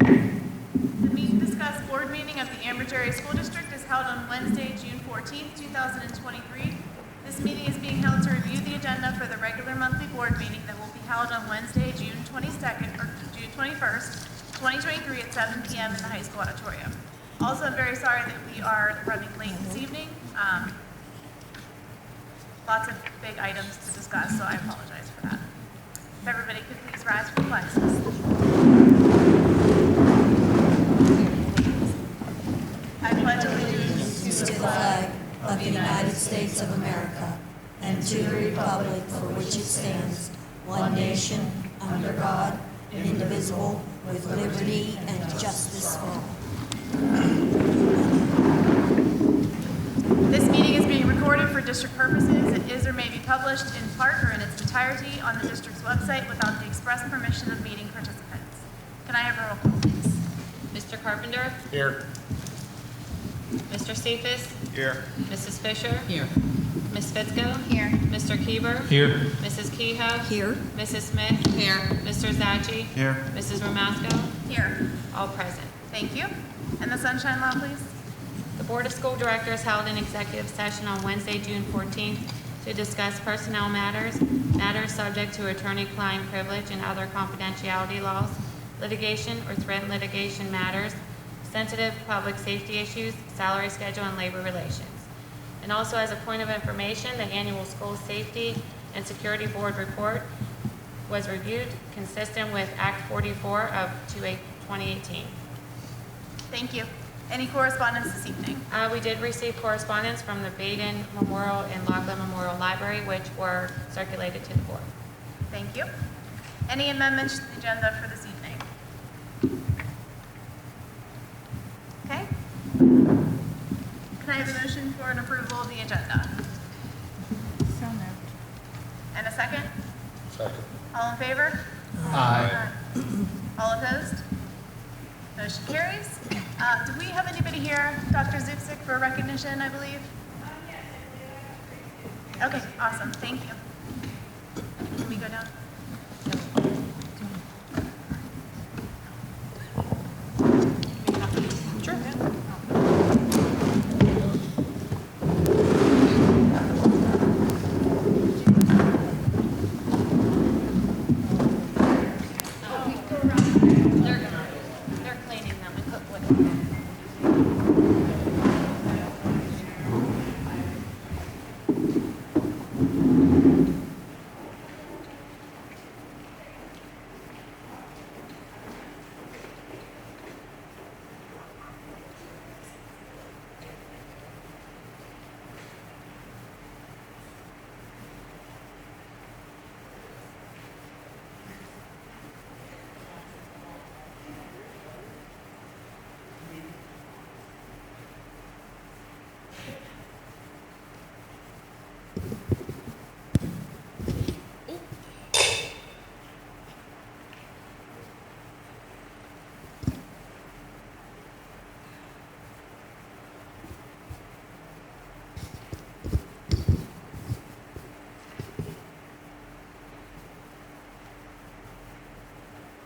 The meeting to discuss board meeting of the Ambridge Area School District is held on Wednesday, June 14th, 2023. This meeting is being held to review the agenda for the regular monthly board meeting that will be held on Wednesday, June 22nd, or June 21st, 2023 at 7 p.m. in the high school auditorium. Also, I'm very sorry that we are running late this evening. Lots of big items to discuss, so I apologize for that. If everybody could please rise for the flag. I pledge allegiance to the flag of the United States of America and to the republic for which it stands, one nation, under God, indivisible, with liberty and justice for all. This meeting is being recorded for district purposes. It is or may be published in part or in its entirety on the district's website without the express permission of meeting participants. Can I have a roll call, please? Mr. Carpenter? Here. Mr. Cephas? Here. Mrs. Fisher? Here. Ms. Fitzko? Here. Mr. Keever? Here. Mrs. Kehoe? Here. Mrs. Smith? Here. Mr. Zachi? Here. Mrs. Ramasco? Here. All present. Thank you. And the sunshine law, please? The Board of School Directors held an executive session on Wednesday, June 14th to discuss personnel matters subject to attorney-client privilege and other confidentiality laws, litigation or threatened litigation matters, sensitive public safety issues, salary schedule, and labor relations. And also, as a point of information, the annual School Safety and Security Board report was reviewed consistent with Act 44 of 2018. Thank you. Any correspondence this evening? We did receive correspondence from the Baden Memorial and Lachlan Memorial Library, which were circulated to the board. Thank you. Any amendments to the agenda for this evening? Okay. Can I have a motion for an approval of the agenda? So moved. And a second? Second. All in favor? Aye. All opposed? Motion carries. Do we have anybody here, Dr. Zupsik, for recognition, I believe? Okay, awesome. Thank you. Can we go down? Sure. They're cleaning them and cook with them.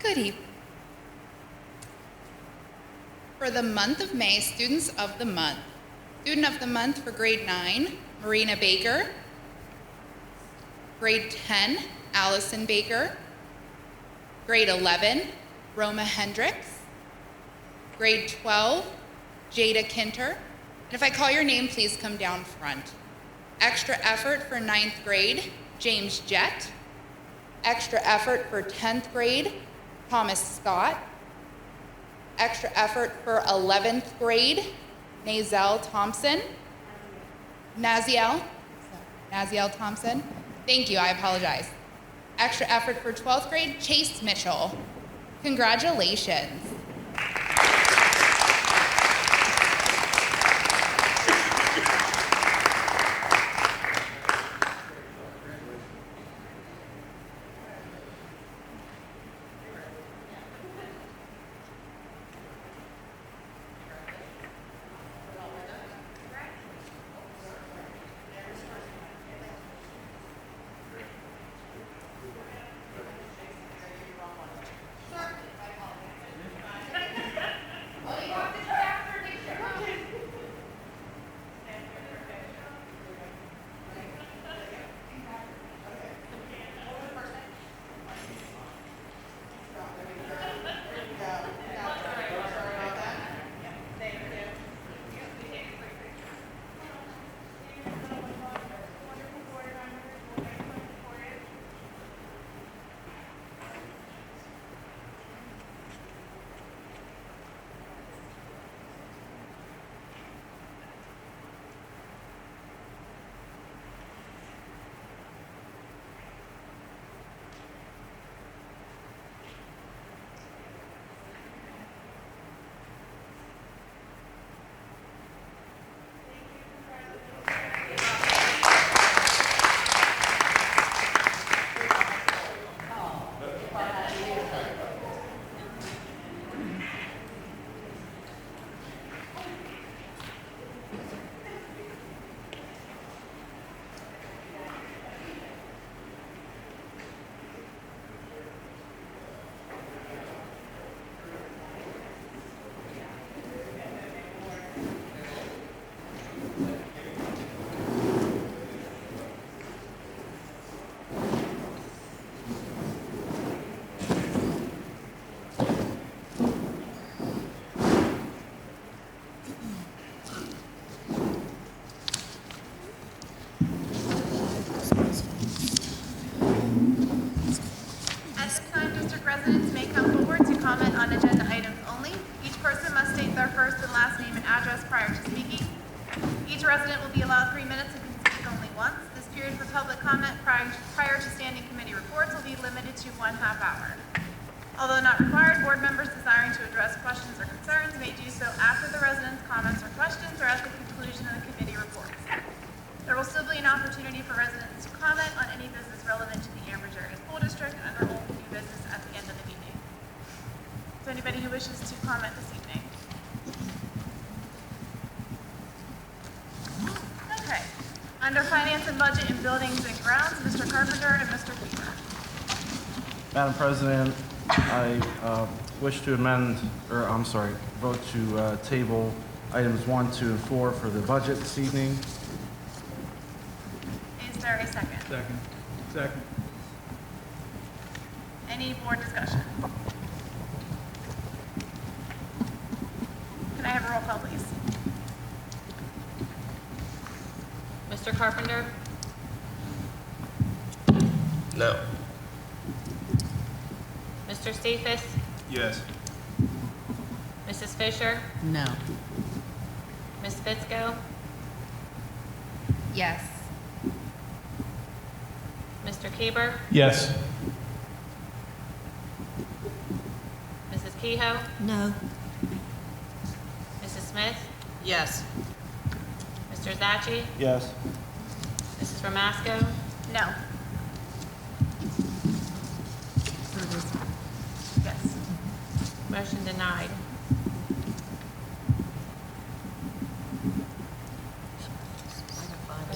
Good evening. For the month of May, Students of the Month. Student of the Month for Grade 9, Marina Baker. Grade 10, Allison Baker. Grade 11, Roma Hendricks. Grade 12, Jada Kinter. And if I call your name, please come down front. Extra effort for 9th grade, James Jett. Extra effort for 10th grade, Thomas Scott. Extra effort for 11th grade, Nazel Thompson. Naziel Thompson. Thank you, I apologize. Extra effort for 12th grade, Chase Mitchell. Congratulations. resident will be allowed 3 minutes and can speak only once. This period for public comment prior to standing committee reports will be limited to 1/2 hour. Although not required, board members desiring to address questions or concerns may do so after the residents' comments or questions or at the conclusion of the committee reports. There will still be an opportunity for residents to comment on any business relevant to the Ambridge Area School District under old and new business at the end of the meeting. Is there anybody who wishes to comment this evening? Okay. Under Finance and Budget and Buildings and Grounds, Mr. Carpenter and Mr. Weaver. Madam President, I wish to vote to table items 1, 2, and 4 for the budget this evening. Is there a second? Second. Any board discussion? Can I have a roll call, please? Mr. Carpenter? No. Mr. Cephas? Yes. Mrs. Fisher? No. Ms. Fitzko? Yes. Mr. Keeber? Yes. Mrs. Kehoe? No. Mrs. Smith? Yes. Mr. Zachi? Yes. Mrs. Ramasco? No. Yes. Motion denied.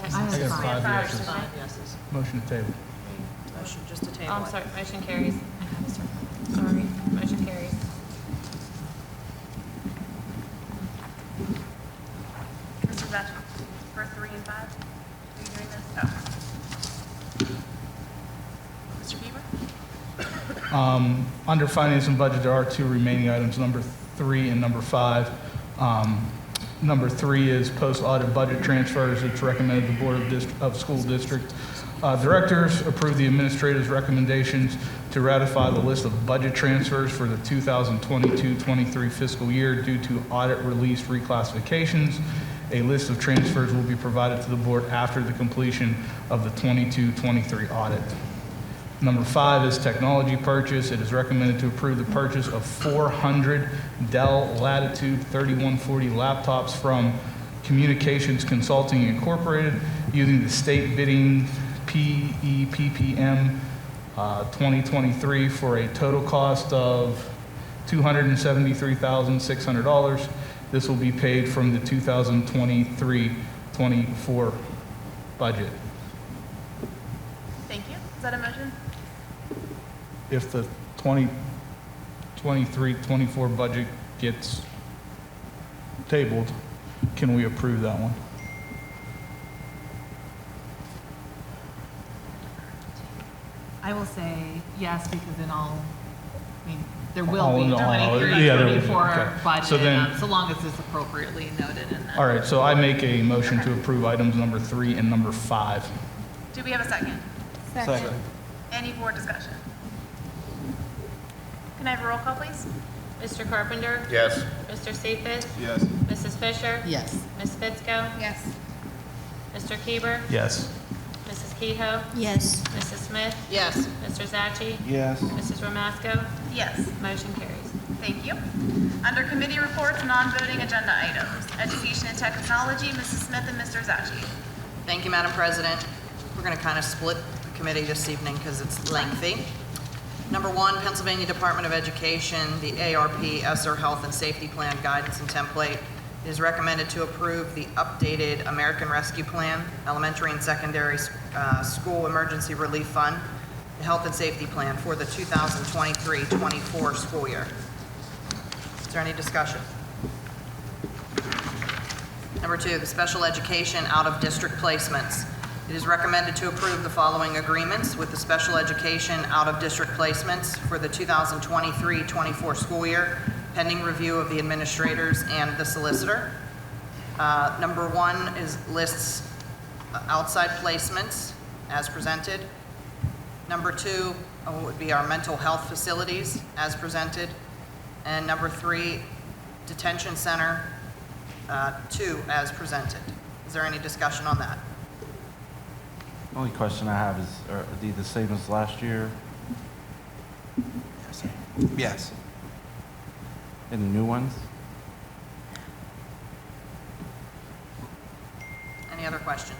I I got have five five yeses. tonight. yeses. Motion to table. Motion just to Oh, table I'm it. sorry, motion carries. Sorry, motion carries. Mr. Zachi, for 3 and 5? Are you doing this? Oh. Mr. Bieber? Under Finance and Budget, there are 2 remaining items, number 3 and number 5. Number 3 is post-audit budget transfers. It's recommended the Board of School District Directors approve the administrator's recommendations to ratify the list of budget transfers for the 2022-23 fiscal year due to audit-released reclassifications. A list of transfers will be provided to the board after the completion of the 22-23 audit. Number 5 is technology purchase. It is recommended to approve the purchase of 400 Dell Latitude 3140 laptops from Communications Consulting Incorporated using the state bidding PEPPM 2023 for a total cost of $273,600. This will be paid from the 2023-24 budget. Thank you. Is that a motion? If the 2023-24 budget gets tabled, can we approve that one? I will say yes, because in all, there will All be in all, 23, yeah, there will be, 24 okay. budget, So then- so long as it's appropriately noted in that. All right, so I make a motion to approve items number 3 and number 5. Do we have a second? Second. Any board discussion? Can I have a roll call, please? Mr. Carpenter? Yes. Mr. Cephas? Yes. Mrs. Fisher? Yes. Ms. Fitzko? Yes. Mr. Keeber? Yes. Mrs. Kehoe? Yes. Mrs. Smith? Yes. Mr. Zachi? Yes. Mrs. Ramasco? Yes. Motion carries. Thank you. Under committee reports, non-voting agenda items. Education and Technology, Mrs. Smith and Mr. Zachi. Thank you, Madam President. We're going to kind of split the committee this evening because it's lengthy. Number 1, Pennsylvania Department of Education, the ARP ESSER Health and Safety Plan Guidance and Template. It is recommended to approve the updated American Rescue Plan, Elementary and Secondary School Emergency Relief Fund, the Health and Safety Plan for the 2023-24 school year. Is there any discussion? Number 2, the Special Education Out-of-District Placements. It is recommended to approve the following agreements with the Special Education Out-of-District Placements for the 2023-24 school year, pending review of the administrators and the solicitor. Number 1 is lists outside placements as presented. Number 2 would be our mental health facilities as presented. And number 3, detention center 2 as presented. Is Is there any discussion on that? The only question I have is, are they the same as last year? Yes. Any new ones? Any other questions?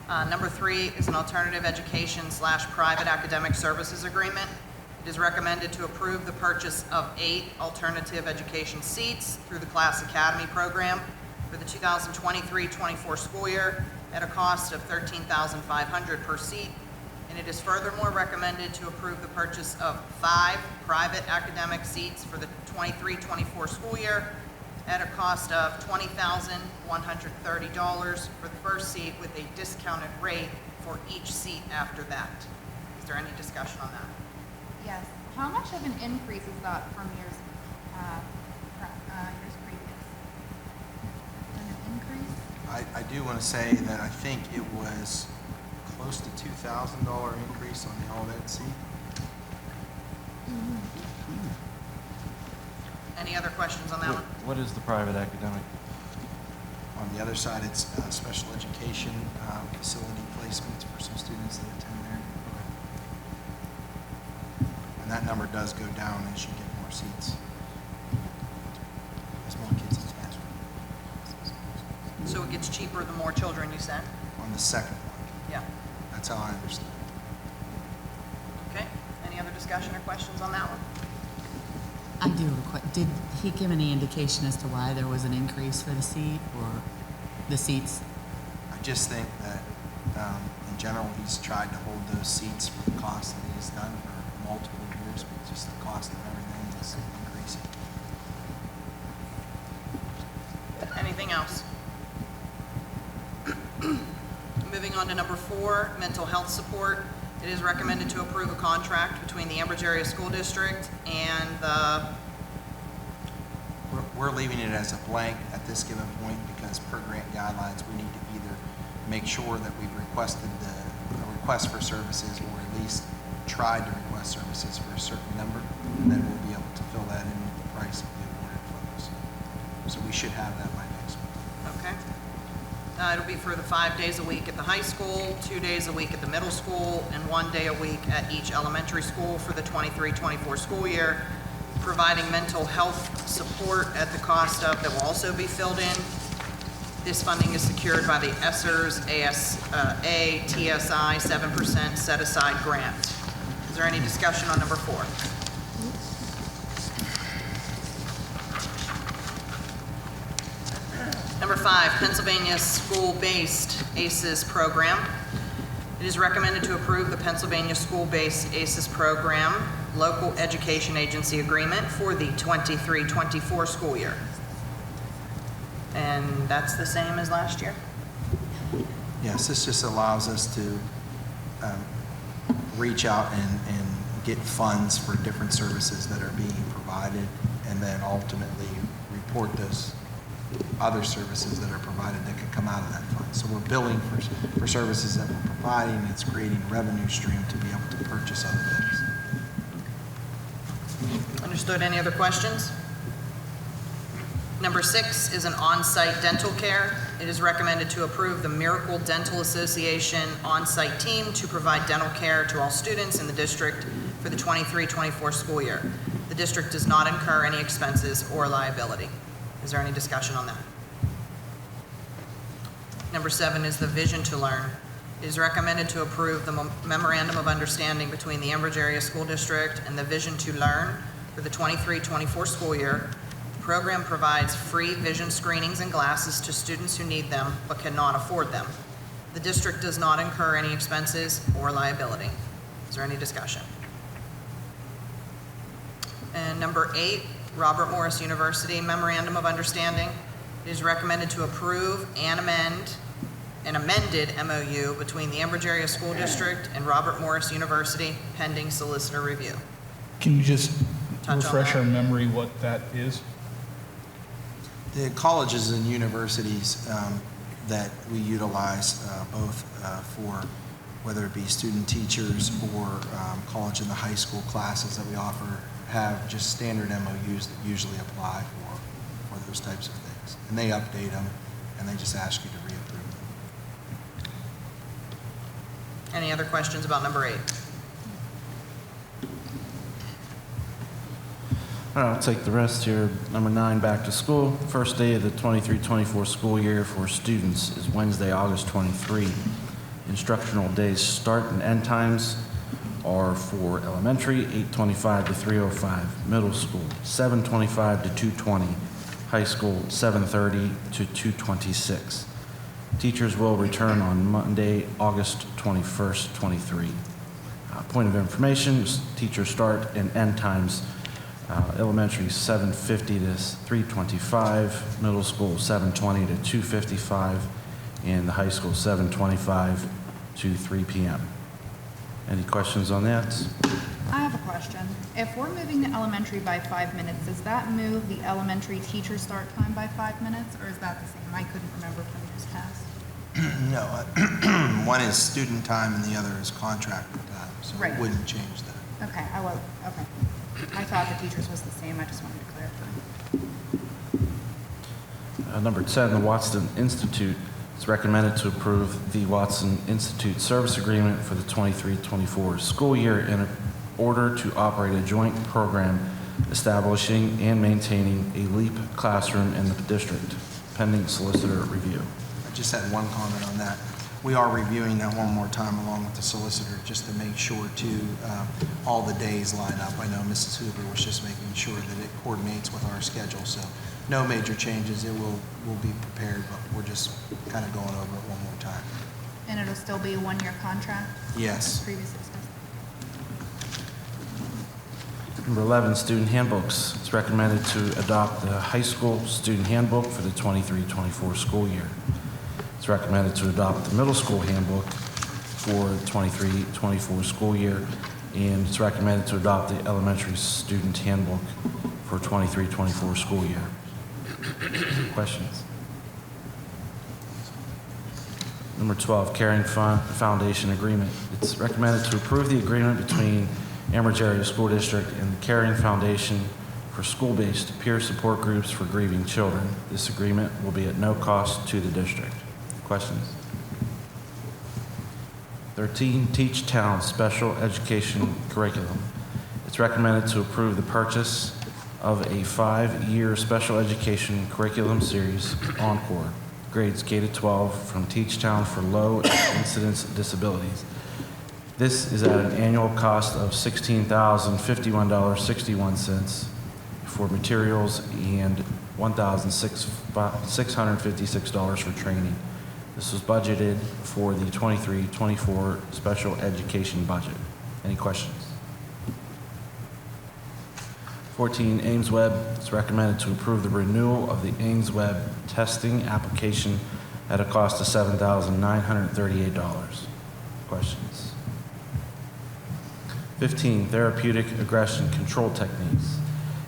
Number 3 is an alternative education / private academic services agreement. It is recommended to approve the purchase of 8 alternative education seats through the Class Academy program for the 2023-24 school year at a cost of $13,500 per seat. And it is furthermore recommended to approve the purchase of 5 private academic seats for the 23-24 school year at a cost of $20,130 for the first seat with a discounted rate for each seat after that. Is there any discussion on that? Yes. How much of an increase is that from years previous? An increase? I do want to say that I think it was close to $2,000 increase on the all ed seat. Any other questions on that one? What is the private academic? On the other side, it's special education facility placements for some students that attend there. And that number does go down as you get more seats. As more kids in the classroom. So it gets cheaper the more children you send? On the second one. Yeah. That's how I understand it. Okay. Any other discussion or questions on that one? I do have a question. Did he give any indication as to why there was an increase for the seat or the seats? I just think that in general, he's tried to hold those seats for the cost that he's done for multiple years, but just the cost of everything is increasing. Anything else? Moving on to number 4, mental health support. It is recommended to approve a contract between the Ambridge Area School District and the, We're leaving it as a blank at this given point because per grant guidelines, we need to either make sure that we've requested the request for services or at least tried to request services for a certain number, and then we'll be able to fill that in with the price of the awarded funds. So we should have that by next week. okay. It'll be for the 5 days a week at the high school, 2 days a week at the middle school, and 1 day a week at each elementary school for the 23-24 school year, providing mental health support at the cost of, that will also be filled in. This funding is secured by the ESSERS ASA TSI 7% set-aside grant. Is there any discussion on number 4? Number 5, Pennsylvania School-Based ACES program. It is recommended to approve the Pennsylvania School-Based ACES program local education agency agreement for the 23-24 school year. And that's the same as last year? Yes, this just allows us to reach out and get funds for different services that are being provided, and then ultimately report those other services that are provided that could come out of that fund. So we're billing for services that we're providing. It's creating a revenue stream to be able to purchase other things. Understood. Any other questions? Number 6 is an on-site dental care. It is recommended to approve the Miracle Dental Association on-site team to provide dental care to all students in the district for the 23-24 school year. The district does not incur any expenses or liability. Is there any discussion on that? Number 7 is the Vision to Learn. It is recommended to approve the memorandum of understanding between the Ambridge Area School District and the Vision to Learn for the 23-24 school year. The program provides free vision screenings and glasses to students who need them but cannot afford them. The district does not incur any expenses or liability. Is there any discussion? And number 8, Robert Morris University Memorandum of Understanding. It is recommended to approve and amend an amended MOU between the Ambridge Area School District and Robert Morris University pending solicitor review. Can you just Touch on refresh that. our memory what that is? The colleges and universities that we utilize both for whether it be student teachers or college and the high school classes that we offer have just standard MOUs that usually apply for those types of things. And they update them and they just ask you to reapprove. Any other questions about number 8? All right, I'll take the rest here. Number 9, back to school. First day of the 23-24 school year for students is Wednesday, August 23. Instructional days start and end times are for elementary, 8:25 to 3:05, middle school, 7:25 to 2:20, high school, 7:30 to 2:26. Teachers will return on Monday, August 21st, 23. Point of information, teacher start and end times. Elementary 7:50 to 3:25, middle school 7:20 to 2:55, and the high school 7:25 to 3 p.m. Any questions on that? I have a question. If we're moving the elementary by 5 minutes, does that move the elementary teacher start time by 5 minutes, or is that the same? I couldn't remember from years past. No, one is student time and the other is contracted time, so Right. it wouldn't change that. Okay, okay. I thought the teachers was the same. I just wanted to clarify. Number 10, the Watson Institute. It's recommended to approve the Watson Institute service agreement for the 23-24 school year in order to operate a joint program establishing and maintaining a LEAP classroom in the district, pending solicitor review. I just had one comment on that. We are reviewing that one more time along with the solicitor just to make sure all the days line up. I know Mrs. Hoover was just making sure that it coordinates with our schedule, so no major changes. It will be prepared, but we're just kind of going over it one more time. And it'll still be a one-year contract? Yes. Previously discussed. Number 11, student handbooks. It's recommended to adopt the high school student handbook for the 23-24 school year. It's recommended to adopt the middle school handbook for the 23-24 school year, and it's recommended to adopt the elementary student handbook for 23-24 school year. Questions? Number 12, Caring Foundation Agreement. It's recommended to approve the agreement between Ambridge Area School District and the Caring Foundation for school-based peer support groups for grieving children. This agreement will be at no cost to the district. Questions? 13, Teach Town Special Education Curriculum. It's recommended to approve the purchase of a 5-year special education curriculum series, Encore, grades K to 12 from Teach Town for low incidence disabilities. This is at an annual cost of $16,051.61 for materials and $1,656 for training. This was budgeted for the 23-24 special education budget. Any questions? 14, Ames Web. It's recommended to approve the renewal of the Ames Web testing application at a cost of $7,938. Questions? 15, Therapeutic Aggression Control Techniques.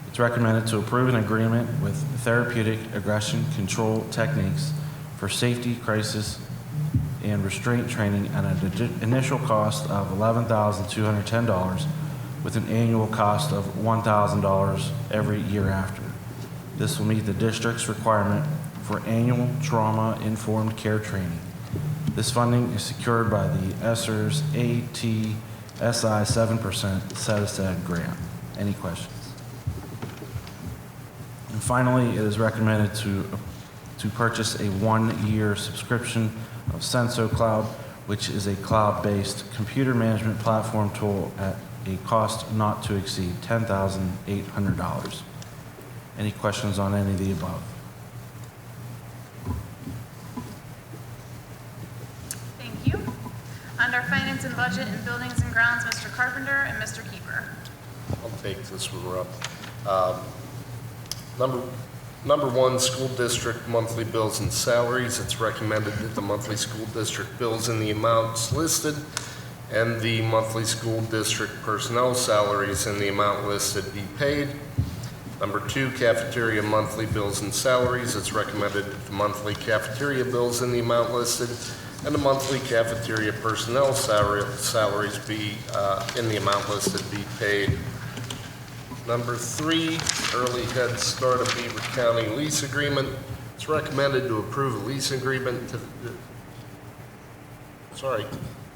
It's recommended to approve an agreement with Therapeutic Aggression Control Techniques for safety, crisis, and restraint training at an initial cost of $11,210 with an annual cost of $1,000 every year after. This will meet the district's requirement for annual trauma-informed care training. This funding is secured by the ESSER's ATSI 7% set-aside grant. Any questions? And finally, it is recommended to purchase a 1-year subscription of Senso Cloud, which is a cloud-based computer management platform tool at a cost not to exceed $10,800. Any questions on any of the above? Thank you. Under Finance and Budget and Buildings and Grounds, Mr. Carpenter and Mr. Keeper. I'll take this one, Rob. Number 1, school district monthly bills and salaries. It's recommended that the monthly school district bills in the amounts listed and the monthly school district personnel salaries in the amount listed be paid. Number 2, cafeteria monthly bills and salaries. It's recommended that the monthly cafeteria bills in the amount listed and the monthly cafeteria personnel salaries be in the amount listed be paid. Number 3, Early Head Start of Beaver County lease agreement. It's recommended to approve a lease agreement to, sorry,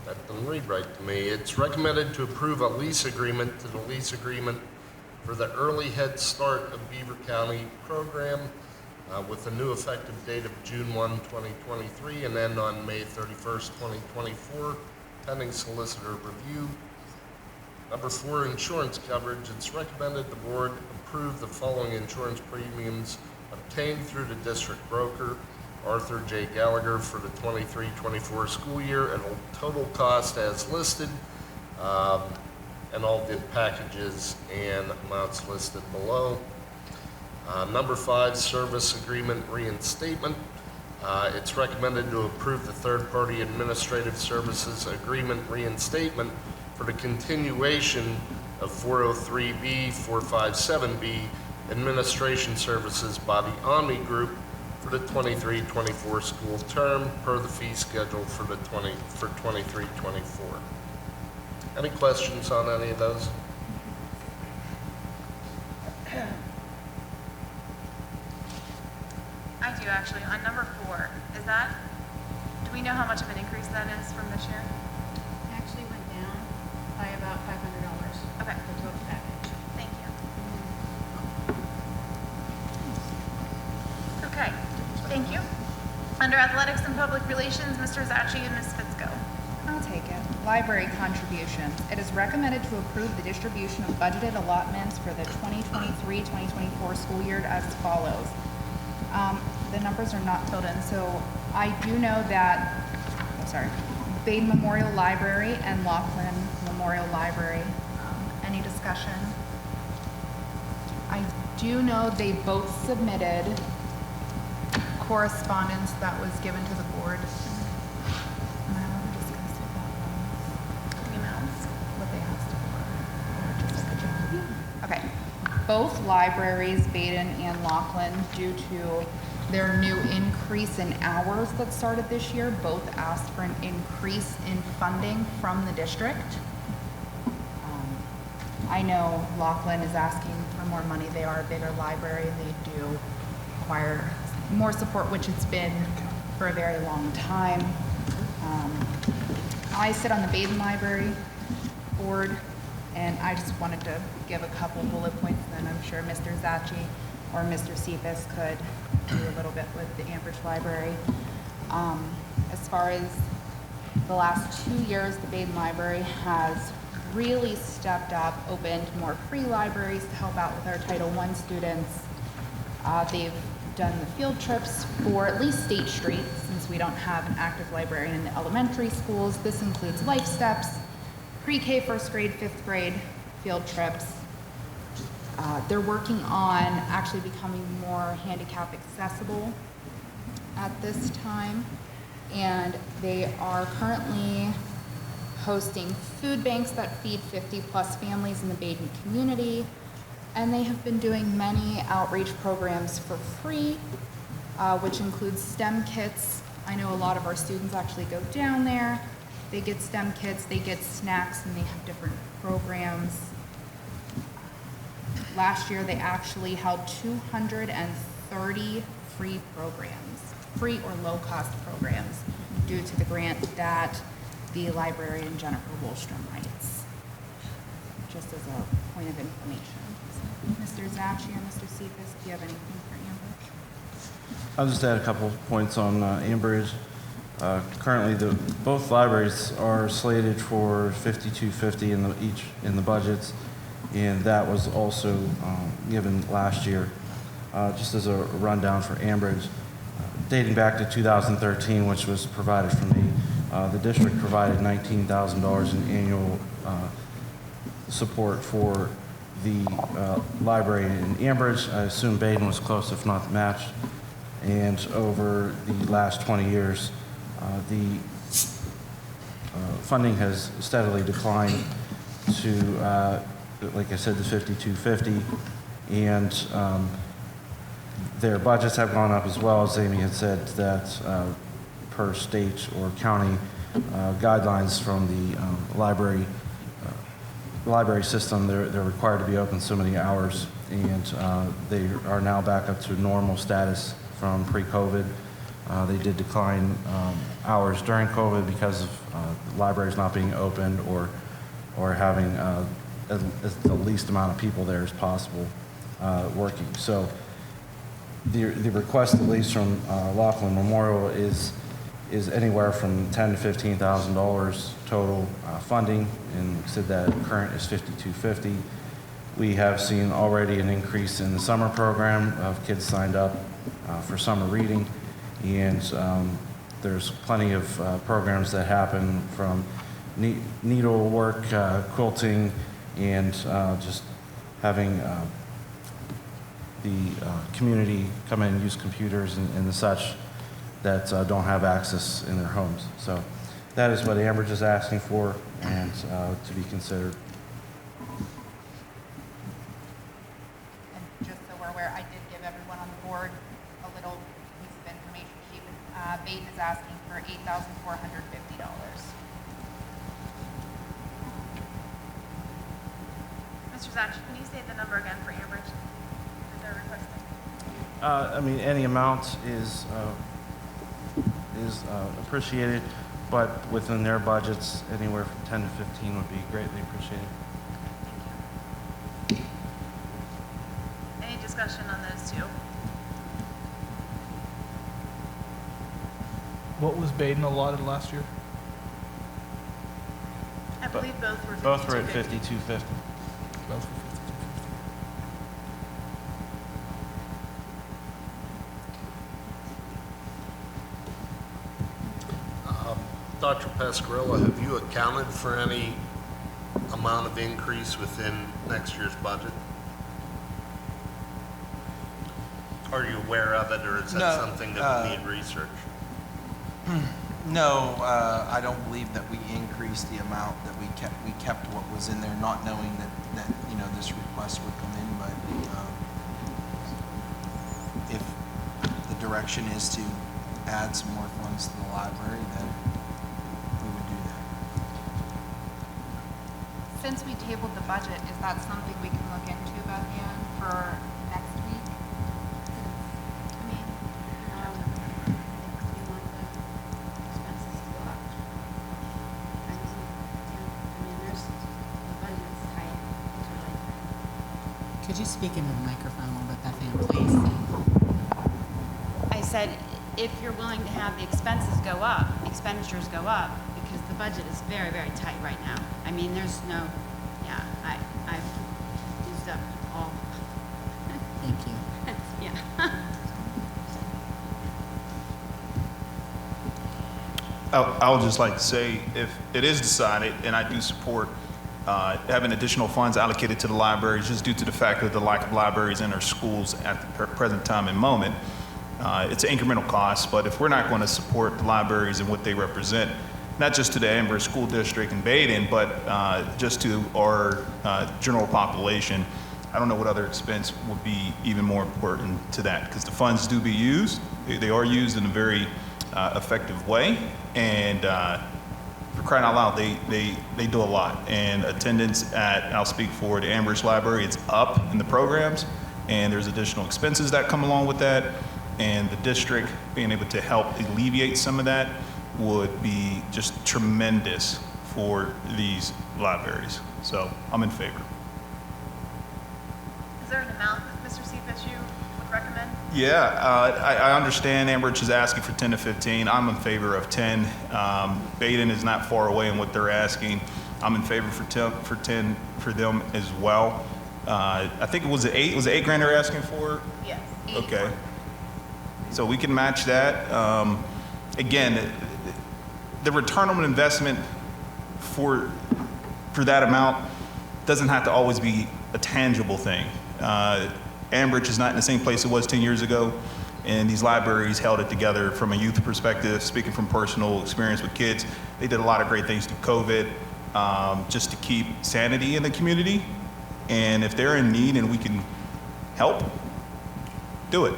that didn't read right to me. It's recommended to approve a lease agreement to the lease agreement for the Early Head Start of Beaver County program with a new effective date of June 1, 2023, and end on May 31st, 2024, pending solicitor review. Number 4, insurance coverage. It's recommended the board approve the following insurance premiums obtained through the district broker, Arthur J. Gallagher, for the 23-24 school year at a total cost as listed, and all the packages and amounts listed below. Number 5, service agreement reinstatement. It's recommended to approve the third-party administrative services agreement reinstatement for the continuation of 403B, 457B administration services by the Omni Group for the 23-24 school term per the fee schedule for the 23-24. Any questions on any of those? I do actually. On number 4, is that, do we know how much of an increase that is from this year? Actually went down by about $500. Okay. The total package. Thank you. Okay, thank you. Under athletics and public relations, Mr. Zacci and Ms. Fitzko. I'll take it. Library contributions. It is recommended to approve the distribution of budgeted allotments for the 2023-2024 school year as follows. The numbers are not filled in, so I do know that, Baden Memorial Library and Laughlin Memorial Library. Any discussion? I do know they both submitted correspondence that was given to the board. Am I allowed to discuss what that was? The amounts. What they asked for? Or just the general? Okay. Both libraries, Baden and Laughlin, due to their new increase in hours that started this year, both asked for an increase in funding from the district. I know Laughlin is asking for more money. They are a bigger library. They do require more support, which it's been for a very long time. I sit on the Baden Library board, and I just wanted to give a couple bullet points, and then I'm sure Mr. Zacci or Mr. Cephas could do a little bit with the Ambridge Library. As far as the last 2 years, the Baden Library has really stepped up, opened more free libraries to help out with our Title I students. They've done the field trips for at least State Street, since we don't have an active librarian in the elementary schools. This includes Life Steps, pre-K, first grade, fifth grade field trips. They're working on actually becoming more handicap accessible at this time, and they are currently hosting food banks that feed 50+ families in the Baden community, and they have been doing many outreach programs for free, which includes STEM kits. I know a lot of our students actually go down there. They get STEM kits, they get snacks, and they have different programs. Last year, they actually held 230 free programs, free or low-cost programs, due to the grant that the librarian Jennifer Woolstrom writes, just as a point of information. So, Mr. Zacci or Mr. Cephas, do you have anything for Ambridge? I'll just add a couple points on Ambridge. Currently, both libraries are slated for $52.50 each in the budgets, and that was also given last year. Just as a rundown for Ambridge, dating back to 2013, which was provided for me, the district provided $19,000 in annual support for the library in Ambridge. I assume Baden was close, if not matched. And over the last 20 years, the funding has steadily declined to, like I said, the $52.50, and their budgets have gone up as well, as Amy had said, that per state or county guidelines from the library system, they're required to be open so many hours, and they are now back up to normal status from pre-COVID. They did decline hours during COVID because of libraries not being open or having the least amount of people there as possible working. So the request, at least from Laughlin Memorial, is anywhere from $10,000 to $15,000 total funding, and said that current is $5,250. We have seen already an increase in the summer program of kids signed up for summer reading, and there's plenty of programs that happen from needlework, quilting, and just having the community come in and use computers and the such that don't have access in their homes. So that is what Ambridge is asking for, and to be considered. And just so we're aware, I did give everyone on the board a little piece of information sheet. Baden is asking for $8,450. Mr. Zacci, can you state the number again for Ambridge that they're requesting? I mean, any amount is appreciated, but within their budgets, anywhere from 10 to 15 would be greatly appreciated. Thank you. Any discussion on those two? What was Baden allotted last year? I believe both were Both were at 5250. $5,250. Both were 5250. Dr. Pascarella, have you accounted for any amount of increase within next year's budget? Are you aware of it, or is that No, something that we need research? No, I don't believe that we increased the amount that we kept what was in there, not knowing that this request would come in, but if the direction is to add some more funds to the library, then we would do that. Since we tabled the budget, is that something we can look into, Beth Ann, for next week? I mean, we want the expenses to go up. There's, the budget's tight, it's really tight. Could you speak into the microphone a little bit, Beth Ann, please? I said, if you're willing to have the expenses go up, expenditures go up, because the budget is very, very tight right now. I mean, there's no, yeah, I've used up all, Thank you. yeah. I would just like to say, if it is decided, and I do support having additional funds allocated to the libraries, just due to the fact of the lack of libraries in our schools at the present time and moment, it's an incremental cost, but if we're not going to support the libraries and what they represent, not just to the Amherst School District and Baden, but just to our general population, I don't know what other expense would be even more important to that, because the funds do be used. They are used in a very effective way, and for crying out loud, they do a lot. And attendance at, I'll speak for the Amherst Library, it's up in the programs, and there's additional expenses that come along with that. And the district being able to help alleviate some of that would be just tremendous for these libraries. So I'm in favor. Is there an amount that Mr. Cephas you would recommend? Yeah, I understand Ambridge is asking for 10 to 15. I'm in favor of 10. Baden is not far away in what they're asking. I'm in favor for 10 for them as well. I think it was an 8. Was it $8,000 they're asking for? Yes. Okay. So we can match that. Again, the return on investment for that amount doesn't have to always be a tangible thing. Ambridge is not in the same place it was 10 years ago, and these libraries held it together from a youth perspective. Speaking from personal experience with kids, they did a lot of great things through COVID just to keep sanity in the community. And if they're in need and we can help, do it.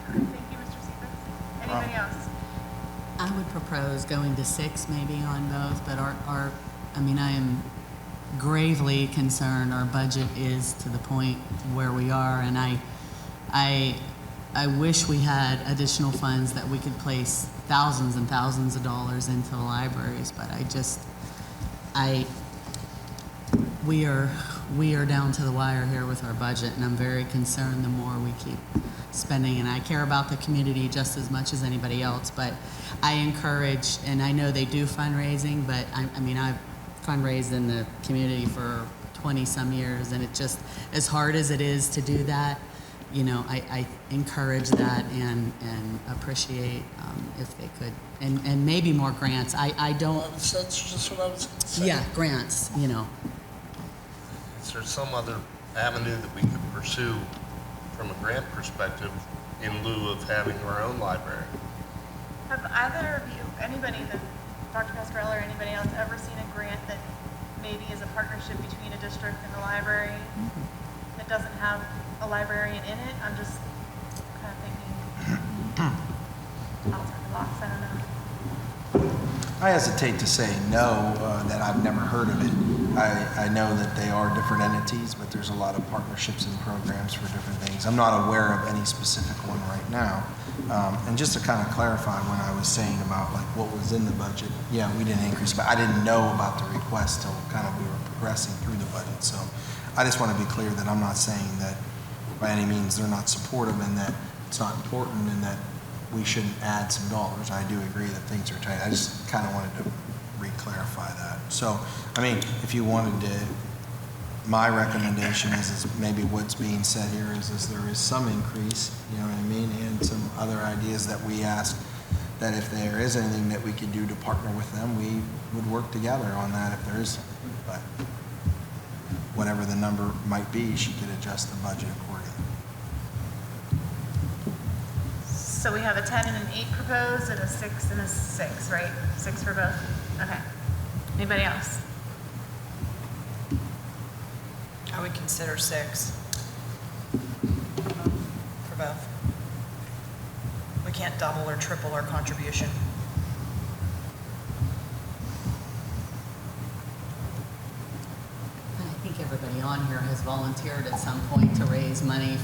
Thank you, Mr. Cephas. Anybody else? I would propose going to 6 maybe on both, but I am gravely concerned our budget is to the point where we are, and I I wish we had additional funds that we could place thousands and thousands of dollars into the libraries, but we are down to the wire here with our budget, and I'm very concerned the more we keep spending, and I care about the community just as much as anybody else, but I encourage, and I know they do fundraising, but I mean, I've fundraised in the community for 20-some years, and it just, as hard as it is to do that, you know, I encourage that and appreciate if they could, and maybe more grants. I don't, That's just what I was going to say. yeah, grants, you know. Is there some other avenue that we could pursue from a grant perspective in lieu of having our own library? Have either of you, anybody, Dr. Pascarella or anybody else, ever seen a grant that maybe is a partnership between a district and the library that doesn't have a librarian in it? I'm just kind of thinking outside the box, I don't know. I hesitate to say no, that I've never heard of it. I know that they are different entities, but there's a lot of partnerships and programs for different things. I'm not aware of any specific one right now. And just to kind of clarify when I was saying about like what was in the budget, yeah, we didn't increase, but I didn't know about the request till kind of we were progressing through the budget. So I just want to be clear that I'm not saying that by any means they're not supportive and that it's not important and that we shouldn't add some dollars. I do agree that things are tight. I just kind of wanted to re-clarify that. So, I mean, if you wanted to, my recommendation is maybe what's being said here is there is some increase, you know what I mean, and some other ideas that we ask that if there is anything that we could do to partner with them, we would work together on that if there is something. But whatever the number might be, she could adjust the budget accordingly. So we have a 10 and an 8 proposed and a 6 and a 6, right? 6 for both? Okay. Anybody else? I would consider 6 for both. We can't double or triple our contribution. I think everybody on here has volunteered at some point to raise money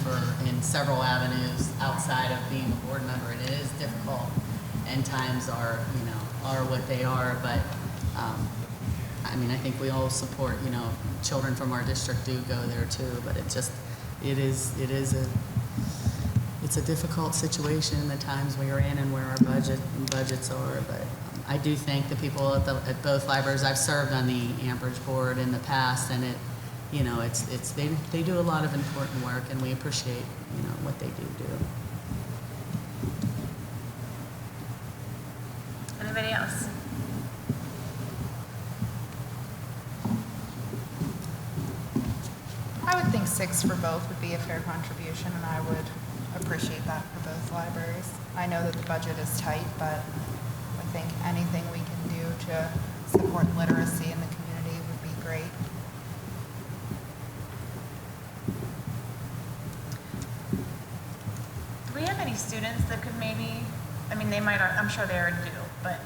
in several avenues outside of being a board member, and it is difficult, and times are what they are, but I mean, I think we all support, children from our district do go there too, but it's a difficult situation in the times we are in and where our budgets are, but I do thank the people at both libraries. I've served on the Ambridge board in the past, and they do a lot of important work, and we appreciate, what they do. Anybody else? I would think 6 for both would be a fair contribution, and I would appreciate that for both libraries. I know that the budget is tight, but I think anything we can do to support literacy in the community would be great. Do we have any students that could maybe, they might, I'm sure they already do, but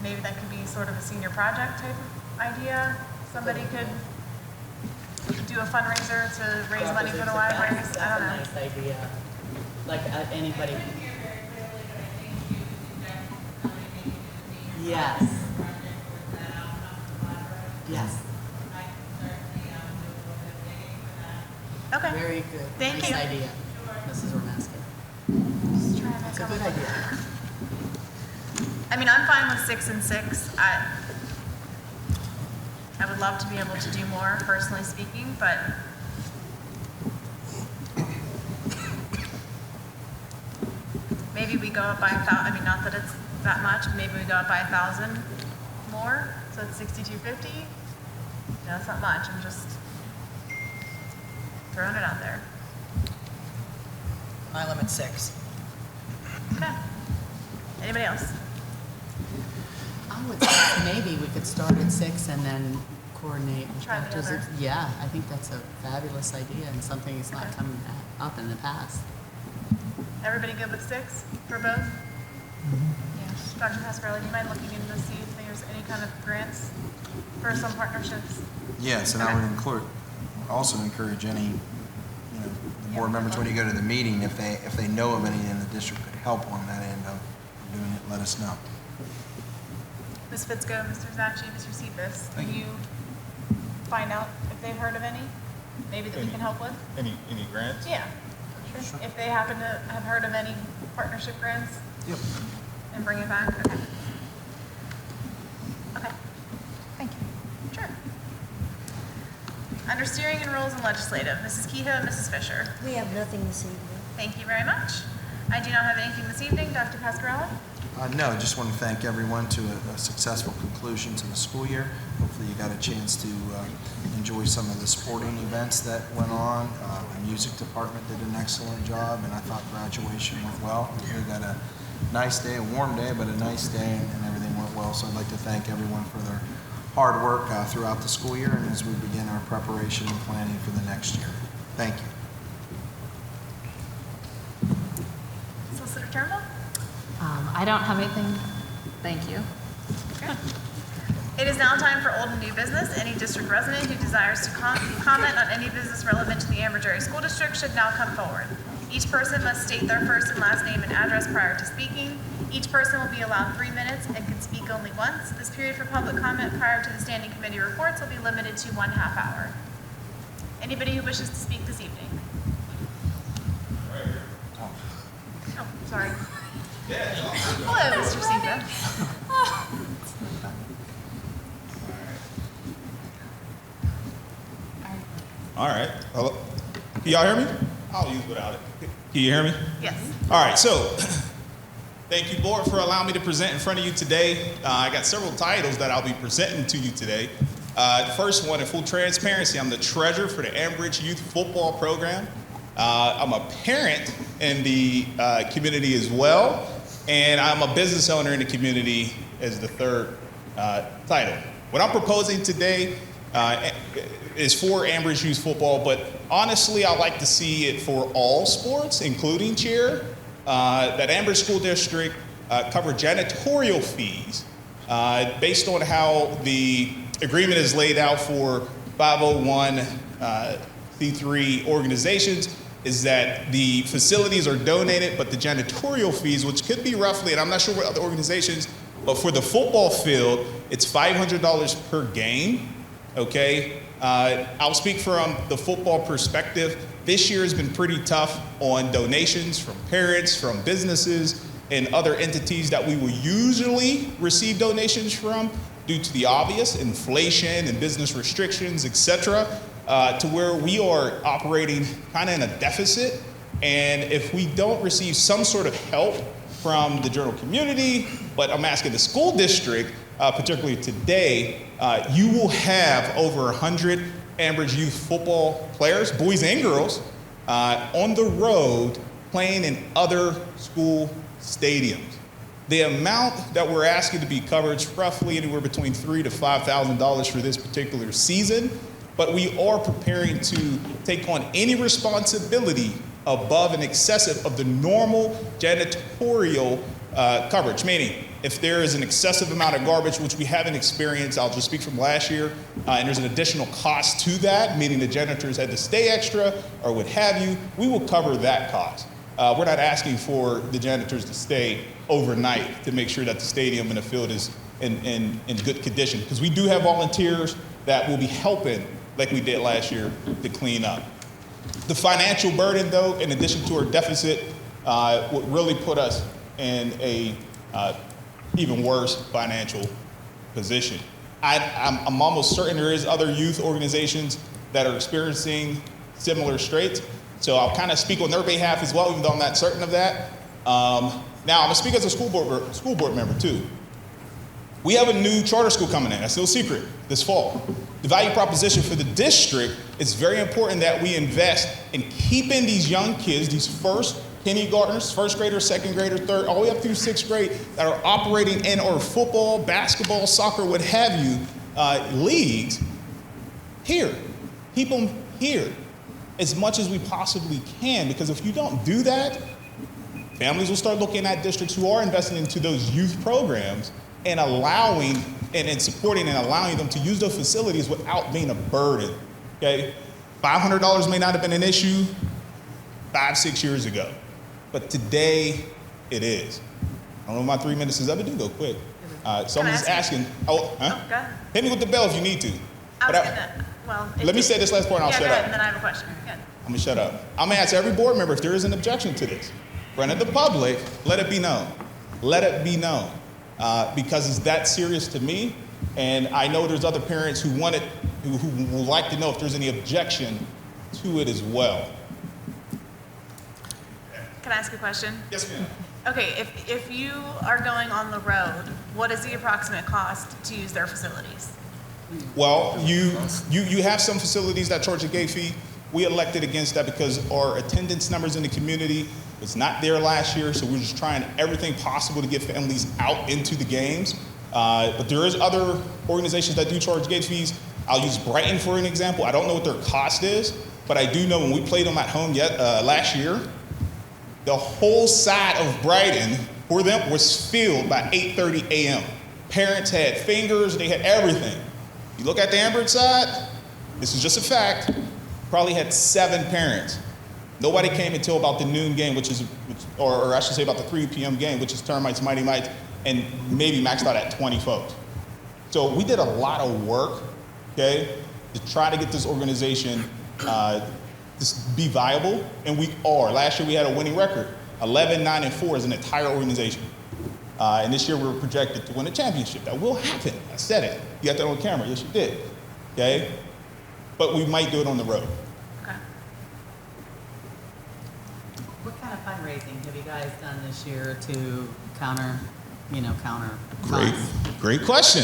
maybe that could be sort of a senior project type of idea? Somebody could do a fundraiser to raise money for the libraries? I don't know. Nice idea. Like anybody. Yes. Yes. Okay. Very good. Thank Nice you. idea, Mrs. Romaska. Just trying to That's a come good up with- idea. I'm fine with 6 and 6. I would love to be able to do more, personally speaking, but maybe we go up by 1,000. Not that it's that much. Maybe we go up by 1,000 more, so it's 6,250. No, it's not much. I'm just throwing it out there. My limit's 6. Okay. Anybody else? I would say maybe we could start at 6 and then coordinate with Try the Dr. other. Yeah, I think that's a fabulous idea and something that's not come up in the past. Everybody good with 6 for both? Yes. Dr. Pascarelli, do you mind looking into to see if there's any kind of grants for some partnerships? Yes, and I would also encourage any, the board members, when you go to the meeting, if they know of any in the district could help on that end of doing it, let us know. Ms. Fitzko, Mr. Zachi, Mr. Cephas, can you find out if they've heard of any, maybe that we can help with? Any grants? Yeah. Sure. If they happen to have heard of any partnership grants? Yep. And bring it back? Okay. Okay. Thank you. Sure. Under steering and rules and legislative, Mrs. Kehoe and Mrs. Fisher. We have nothing this evening. Thank you very much. I do not have anything this evening. Dr. Pascarella? No, just want to thank everyone to a successful conclusion to the school year. Hopefully you got a chance to enjoy some of the sporting events that went on. The music department did an excellent job, and I thought graduation went well. We got a nice day, a warm day, but a nice day, and everything went well. So I'd like to thank everyone for their hard work throughout the school year and as we begin our preparation and planning for the next year. Thank you. Solicitor Turnbull? I don't have anything. Thank you. Okay. It is now time for old and new business. Any district resident who desires to comment on any business relevant to the Amber Cherry School District should now come forward. Each person must state their first and last name and address prior to speaking. Each person will be allowed 3 minutes and can speak only once. This period for public comment prior to the standing committee reports will be limited to 1/2 hour. Anybody who wishes to speak this evening? Oh, sorry. Hello, Mr. Cephas. All right. Hello. Can y'all hear me? I'll use without it. Can you hear me? Yes. All right. So thank you, board, for allowing me to present in front of you today. I got several titles that I'll be presenting to you today. The first one, in full transparency, I'm the treasurer for the Ambridge Youth Football Program. I'm a parent in the community as well, and I'm a business owner in the community as the third title. What I'm proposing today is for Ambridge Youth Football, but honestly, I like to see it for all sports, including cheer. That Ambridge School District cover janitorial fees based on how the agreement is laid out for 501c3 organizations, is that the facilities are donated, but the janitorial fees, which could be roughly, and I'm not sure what other organizations, but for the football field, it's $500 per game, okay? I'll speak from the football perspective. This year has been pretty tough on donations from parents, from businesses, and other entities that we will usually receive donations from due to the obvious inflation and business restrictions, et cetera, to where we are operating kind of in a deficit. And if we don't receive some sort of help from the general community, but I'm asking the school district, particularly today, you will have over 100 Ambridge Youth football players, boys and girls, on the road playing in other school stadiums. The amount that we're asking to be covered is roughly anywhere between $3,000 to $5,000 for this particular season, but we are preparing to take on any responsibility above and excessive of the normal janitorial coverage, meaning if there is an excessive amount of garbage, which we haven't experienced, I'll just speak from last year, and there's an additional cost to that, meaning the janitors had to stay extra or what have you, we will cover that cost. We're not asking for the janitors to stay overnight to make sure that the stadium and the field is in good condition, because we do have volunteers that will be helping, like we did last year, to clean up. The financial burden, though, in addition to our deficit, would really put us in a even worse financial position. I'm almost certain there is other youth organizations that are experiencing similar straits, so I'll kind of speak on their behalf as well, even though I'm not certain of that. Now, I'm gonna speak as a school board member too. We have a new charter school coming in, that's no secret, this fall. The value proposition for the district is very important that we invest in keeping these young kids, these first kindergartners, first graders, second grader, third, all the way up through sixth grade, that are operating in our football, basketball, soccer, what have you, leagues here. Keep them here as much as we possibly can, because if you don't do that, families will start looking at districts who are investing into those youth programs and allowing and supporting and allowing them to use those facilities without being a burden, okay? $500 may not have been an issue 5, 6 years ago. But today, it is. I don't know if my 3 minutes is up. It do go quick. Someone's asking. Oh, huh? Go ahead. Hit me with the bell if you need to. Let me say this last point and I'll shut go ahead, up. and then I have a question. Good. I'm gonna shut up. I'm gonna ask every board member if there is an objection to this. In front of the public, let it be known. Let it be known. Because it's that serious to me, and I know there's other parents who want it, who would like to know if there's any objection to it as well. Can I ask a question? Yes, ma'am. Okay, if you are going on the road, what is the approximate cost to use their facilities? Well, you have some facilities that charge a gate fee. We elected against that because our attendance numbers in the community was not there last year, so we're just trying everything possible to get families out into the games. But there is other organizations that do charge gate fees. I'll use Brighton for an example. I don't know what their cost is, but I do know when we played them at home last year, the whole side of Brighton for them was filled by 8:30 a.m. Parents had fingers, they had everything. You look at the Ambridge side, this is just a fact, probably had 7 parents. Nobody came until about the noon game, or I should say about the 3 p.m. game, which is Termites, Mighty Mites, and maybe maxed out at 20 folks. So we did a lot of work, okay, to try to get this organization to be viable, and we are. Last year we had a winning record, 11-9-4 as an entire organization. And this year we were projected to win a championship. That will happen. I said it. You got that on camera. Yes, you did. Okay? But we might do it on the road. Okay. What kind of fundraising have you guys done this year to counter Great question.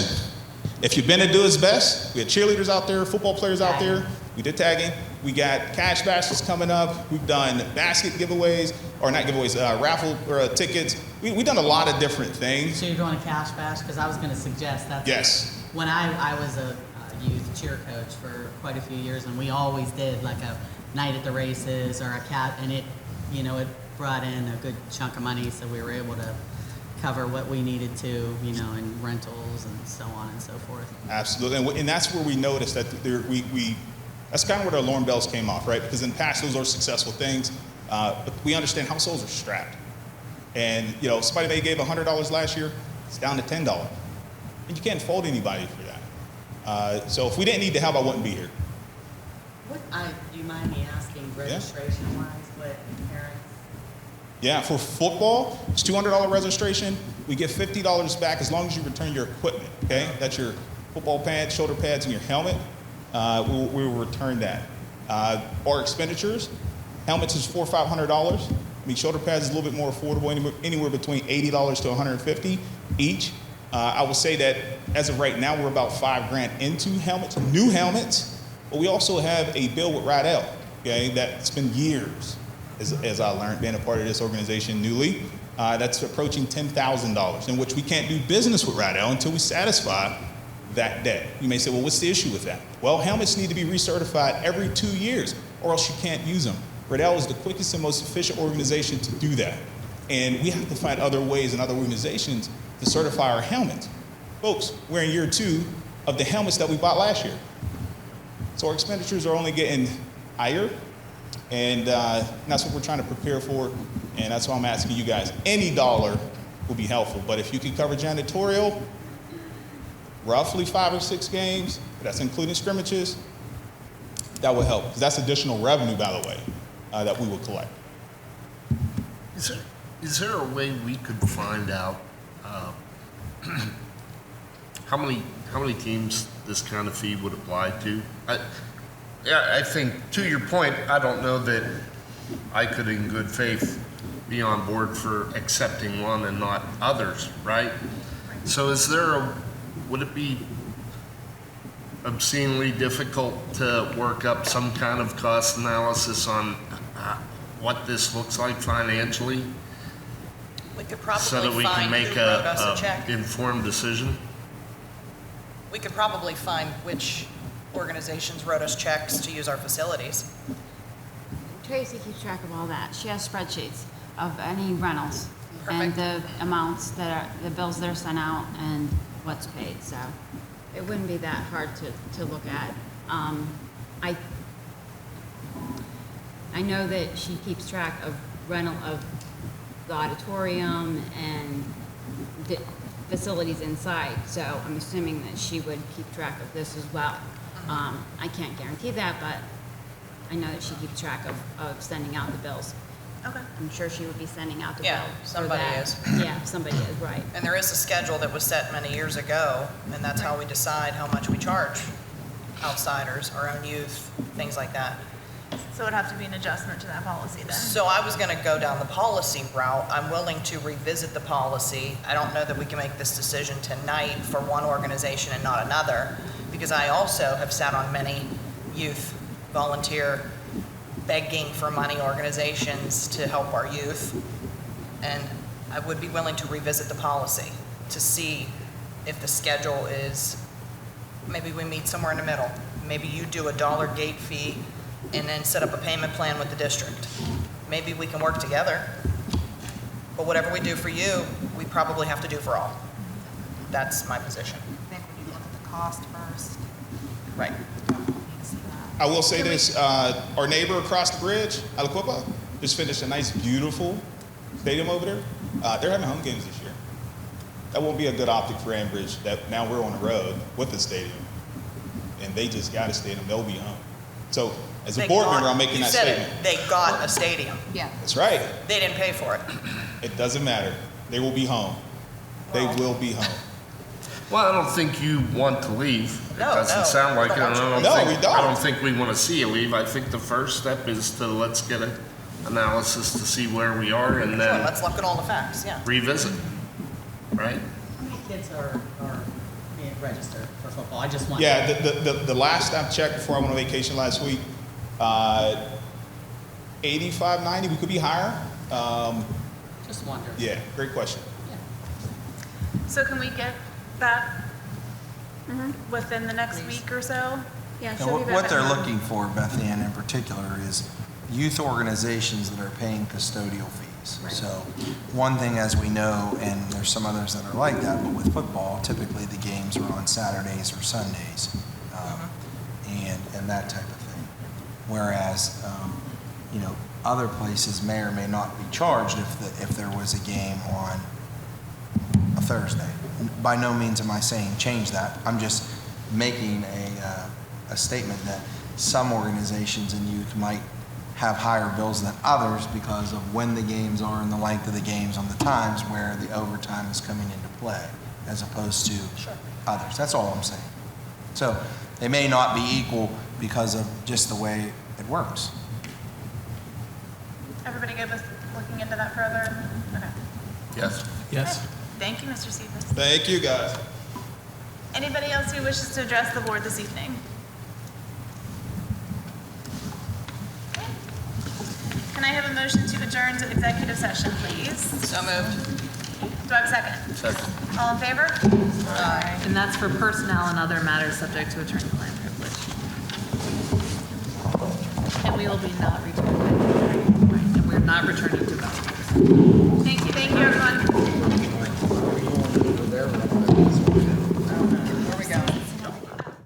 If you've been to Do Its Best, we had cheerleaders out there, football players out there. We did tagging. We got cash baskets coming up. We've done basket giveaways, or not giveaways, raffle tickets. We've done a lot of different things. So you're doing a cash bash? Because I was going to suggest that. Yes. When I was a youth cheer coach for quite a few years, and we always did like a night at the races or a cat, and it brought in a good chunk of money, so we were able to cover what we needed to, in rentals and so on and so forth. Absolutely, and that's where we noticed that that's kind of where the alarm bells came off, right? Because in the past, those are successful things, but we understand households are strapped. And, somebody may gave $100 last year, it's down to $10. And you can't fault anybody for that. So if we didn't need the help, I wouldn't be here. Do you mind me asking, registration-wise, what parents? Yeah, for football, it's $200 registration. We get $50 back as long as you return your equipment, okay? That's your football pads, shoulder pads, and your helmet. We will return that. Our expenditures, helmets is $400 or $500. Shoulder pads is a little bit more affordable, anywhere between $80 to $150 each. I will say that as of right now, we're about $5,000 into helmets, new helmets, but we also have a bill with Rydell, okay? That's been years, as I learned, being a part of this organization newly. That's approaching $10,000, in which we can't do business with Rydell until we satisfy that debt. You may say, well, what's the issue with that? Well, helmets need to be recertified every 2 years, or else you can't use them. Rydell is the quickest and most efficient organization to do that. And we have to find other ways and other organizations to certify our helmets. Folks, we're in year 2 of the helmets that we bought last year. So our expenditures are only getting higher, and that's what we're trying to prepare for, and that's why I'm asking you guys. Any dollar will be helpful, but if you can cover janitorial, roughly 5 or 6 games, that's including scrimmages, that will help, because that's additional revenue, by the way, that we will collect. Is there a way we could find out how many teams this kind of fee would apply to? I think, to your point, I don't know that I could in good faith be on board for accepting one and not others, right? So would it be obscenely difficult to work up some kind of cost analysis on what this looks like financially? We could probably so that we find can make who wrote us a check. Informed decision? We could probably find which organizations wrote us checks to use our facilities. Tracy keeps track of all that. She has spreadsheets of any rentals Perfect. and the amounts that are, the bills that are sent out and what's paid, so it wouldn't be that hard to look at. I know that she keeps track of rental of the auditorium and the facilities inside, so I'm assuming that she would keep track of this as well. I can't guarantee that, but I know that she keeps track of sending out the bills. Okay. I'm sure she would be sending out the bill. Yeah, for somebody that. is. Yeah, somebody is, right. And there is a schedule that was set many years ago, and that's how we decide how much we charge outsiders, our own youth, things like that. So it would have to be an adjustment to that policy then? So I was going to go down the policy route. I'm willing to revisit the policy. I don't know that we can make this decision tonight for one organization and not another, because I also have sat on many youth volunteer begging for money organizations to help our youth. And I would be willing to revisit the policy to see if the schedule is, maybe we meet somewhere in the middle. Maybe you do $1 gate fee and then set up a payment plan with the district. Maybe we can work together. But whatever we do for you, we probably have to do for all. That's my position. I think we need to look at the cost first. Right. I will say this, our neighbor across the bridge, Aliquippa, just finished a nice, beautiful stadium over there. They're having home games this year. That won't be a good optic for Ambridge, that now we're on the road with the stadium. And they just got a stadium, they'll be home. So as a They board got- member, I'm making that statement. You said it, they got a stadium. Yeah. That's right. They didn't pay for it. It doesn't matter. They will be home. They will be home. Well, I don't think you want to leave. It No, doesn't no, sound like we it. don't and I want you to think- leave. No, we I don't. don't think we want to see you leave. I think the first step is to let's get an analysis to see where we are and Sure, then let's look at all the facts, yeah. revisit, right? How many kids are being registered for football? I just want. Yeah, the last I checked before I went on vacation last week, 85, 90, we could be higher. Just wondering. Yeah, great question. So can we get that within the next week or so? Yeah, And she'll be back what at they're home. looking for, Beth Ann in particular, is youth organizations that are paying custodial fees. So one thing, as we know, and there's some others that are like that, but with football, typically the games are on Saturdays or Sundays, and that type of thing. Whereas, other places may or may not be charged if there was a game on a Thursday. By no means am I saying change that. I'm just making a statement that some organizations and youth might have higher bills than others because of when the games are and the length of the games on the times where the overtime is coming into play as opposed to others. That's all I'm saying. So they may not be equal because of just the way it works. Everybody good with looking into that further? Okay. Yes. Yes. Thank you, Mr. Cephas. Thank you, guys. Anybody else who wishes to address the board this evening? Okay. Can I have a motion to adjourn to executive session, please? So moved. Do I have a second? Second. All in favor? Aye. And that's for personnel and other matters subject to attorney-client privilege. And we will be not returning. Right, and we're not returning to vote. Thank you.